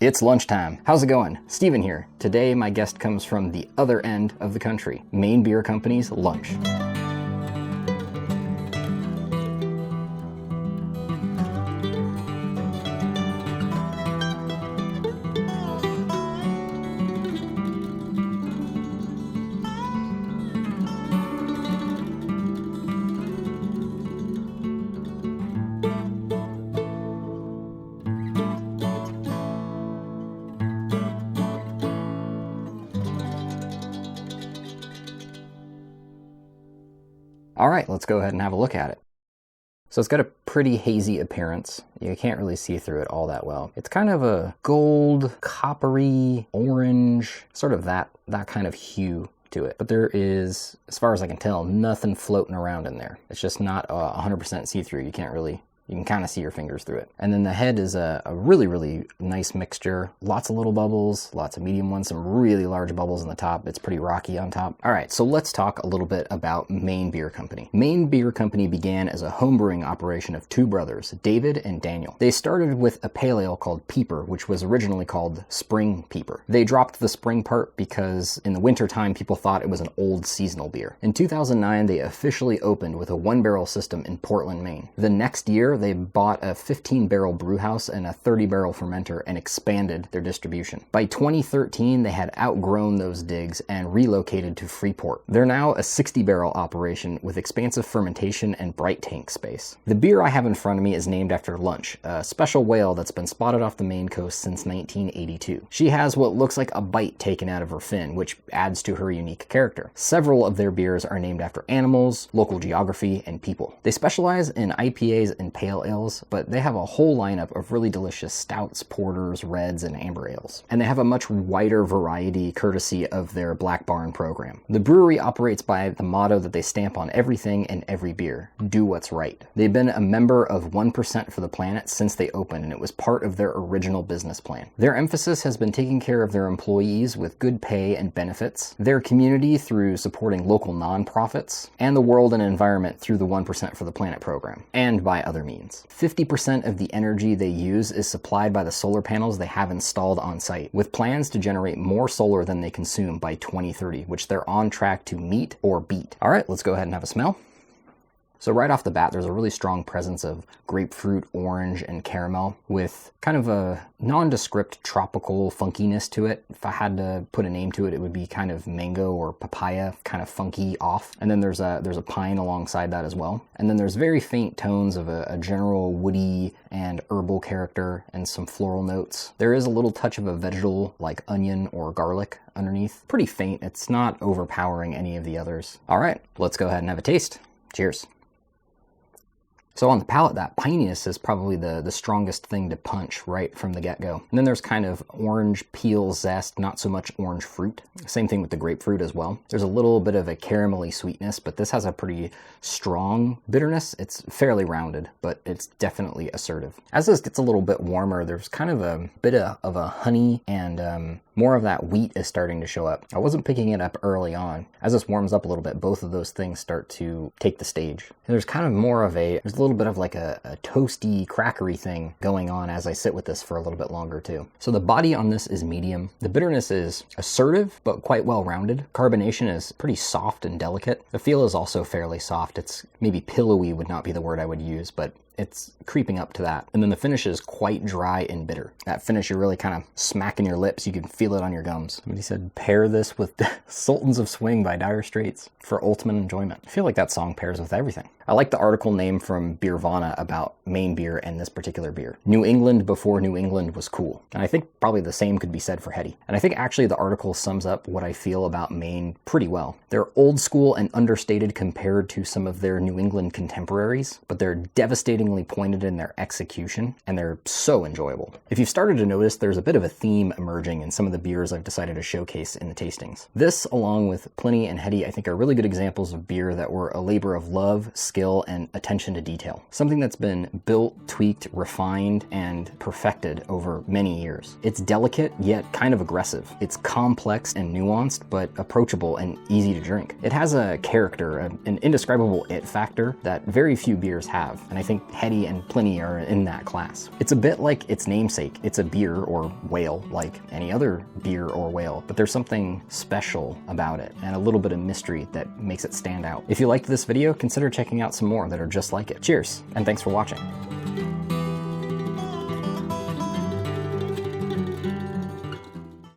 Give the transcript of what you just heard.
It's lunchtime. How's it going? Steven here. Today my guest comes from the other end of the country, Maine Beer Company's lunch. All right, let's go ahead and have a look at it. So it's got a pretty hazy appearance. You can't really see through it all that well. It's kind of a gold, coppery, orange, sort of that kind of hue to it. But there is, as far as I can tell, nothing floating around in there. It's just not 100% see-through. You can kind of see your fingers through it. And then the head is a really, really nice mixture. Lots of little bubbles, lots of medium ones, some really large bubbles in the top. It's pretty rocky on top. All right, so let's talk a little bit about Maine Beer Company. Maine Beer Company began as a homebrewing operation of two brothers, David and Daniel. They started with a pale ale called Peeper, which was originally called Spring Peeper. They dropped the spring part because in the wintertime, people thought it was an old seasonal beer. In 2009, they officially opened with a one-barrel system in Portland, Maine. The next year, they bought a 15-barrel brewhouse and a 30-barrel fermenter and expanded their distribution. By 2013, they had outgrown those digs and relocated to Freeport. They're now a 60-barrel operation with expansive fermentation and bright tank space. The beer I have in front of me is named after Lunch, a special whale that's been spotted off the Maine coast since 1982. She has what looks like a bite taken out of her fin, which adds to her unique character. Several of their beers are named after animals, local geography, and people. They specialize in IPAs and pale ales, but they have a whole lineup of really delicious stouts, porters, reds, and amber ales. And they have a much wider variety courtesy of their Black Barn program. The brewery operates by the motto that they stamp on everything and every beer: do what's right. They've been a member of 1% for the Planet since they opened, and it was part of their original business plan. Their emphasis has been taking care of their employees with good pay and benefits, their community through supporting local nonprofits, and the world and environment through the 1% for the Planet program, and by other means. 50% of the energy they use is supplied by the solar panels they have installed on site, with plans to generate more solar than they consume by 2030, which they're on track to meet or beat. All right, let's go ahead and have a smell. So right off the bat, there's a really strong presence of grapefruit, orange, and caramel with kind of a nondescript tropical funkiness to it. If I had to put a name to it, it would be kind of mango or papaya, kind of funky off. And then there's a pine alongside that as well. And then there's very faint tones of a general woody and herbal character and some floral notes. There is a little touch of a vegetal like onion or garlic underneath. Pretty faint. It's not overpowering any of the others. All right, let's go ahead and have a taste. Cheers. So on the palate, that pininess is probably the strongest thing to punch right from the get-go. And then there's kind of orange peel zest, not so much orange fruit. Same thing with the grapefruit as well. There's a little bit of a caramelly sweetness, but this has a pretty strong bitterness. It's fairly rounded, but it's definitely assertive. As this gets a little bit warmer, there's kind of a bit of a honey and more of that wheat is starting to show up. I wasn't picking it up early on. As this warms up a little bit, both of those things start to take the stage. And there's kind of more of there's a little bit of like a toasty, crackery thing going on as I sit with this for a little bit longer too. So the body on this is medium. The bitterness is assertive, but quite well rounded. Carbonation is pretty soft and delicate. The feel is also fairly soft. It's maybe pillowy would not be the word I would use, but it's creeping up to that. And then the finish is quite dry and bitter. That finish, you're really kind of smacking your lips. You can feel it on your gums. Somebody said, pair this with Sultans of Swing by Dire Straits for ultimate enjoyment. I feel like that song pairs with everything. I like the article name from Beervana about Maine beer and this particular beer. New England before New England was cool. And I think probably the same could be said for Heady. And I think actually the article sums up what I feel about Maine pretty well. They're old school and understated compared to some of their New England contemporaries, but they're devastatingly pointed in their execution, and they're so enjoyable. If you've started to notice, there's a bit of a theme emerging in some of the beers I've decided to showcase in the tastings. This, along with Pliny and Heady, I think are really good examples of beer that were a labor of love, skill, and attention to detail. Something that's been built, tweaked, refined, and perfected over many years. It's delicate, yet kind of aggressive. It's complex and nuanced, but approachable and easy to drink. It has a character, an indescribable it factor that very few beers have, and I think Heady and Pliny are in that class. It's a bit like its namesake. It's a beer or whale like any other beer or whale, but there's something special about it and a little bit of mystery that makes it stand out. If you liked this video, consider checking out some more that are just like it. Cheers, and thanks for watching.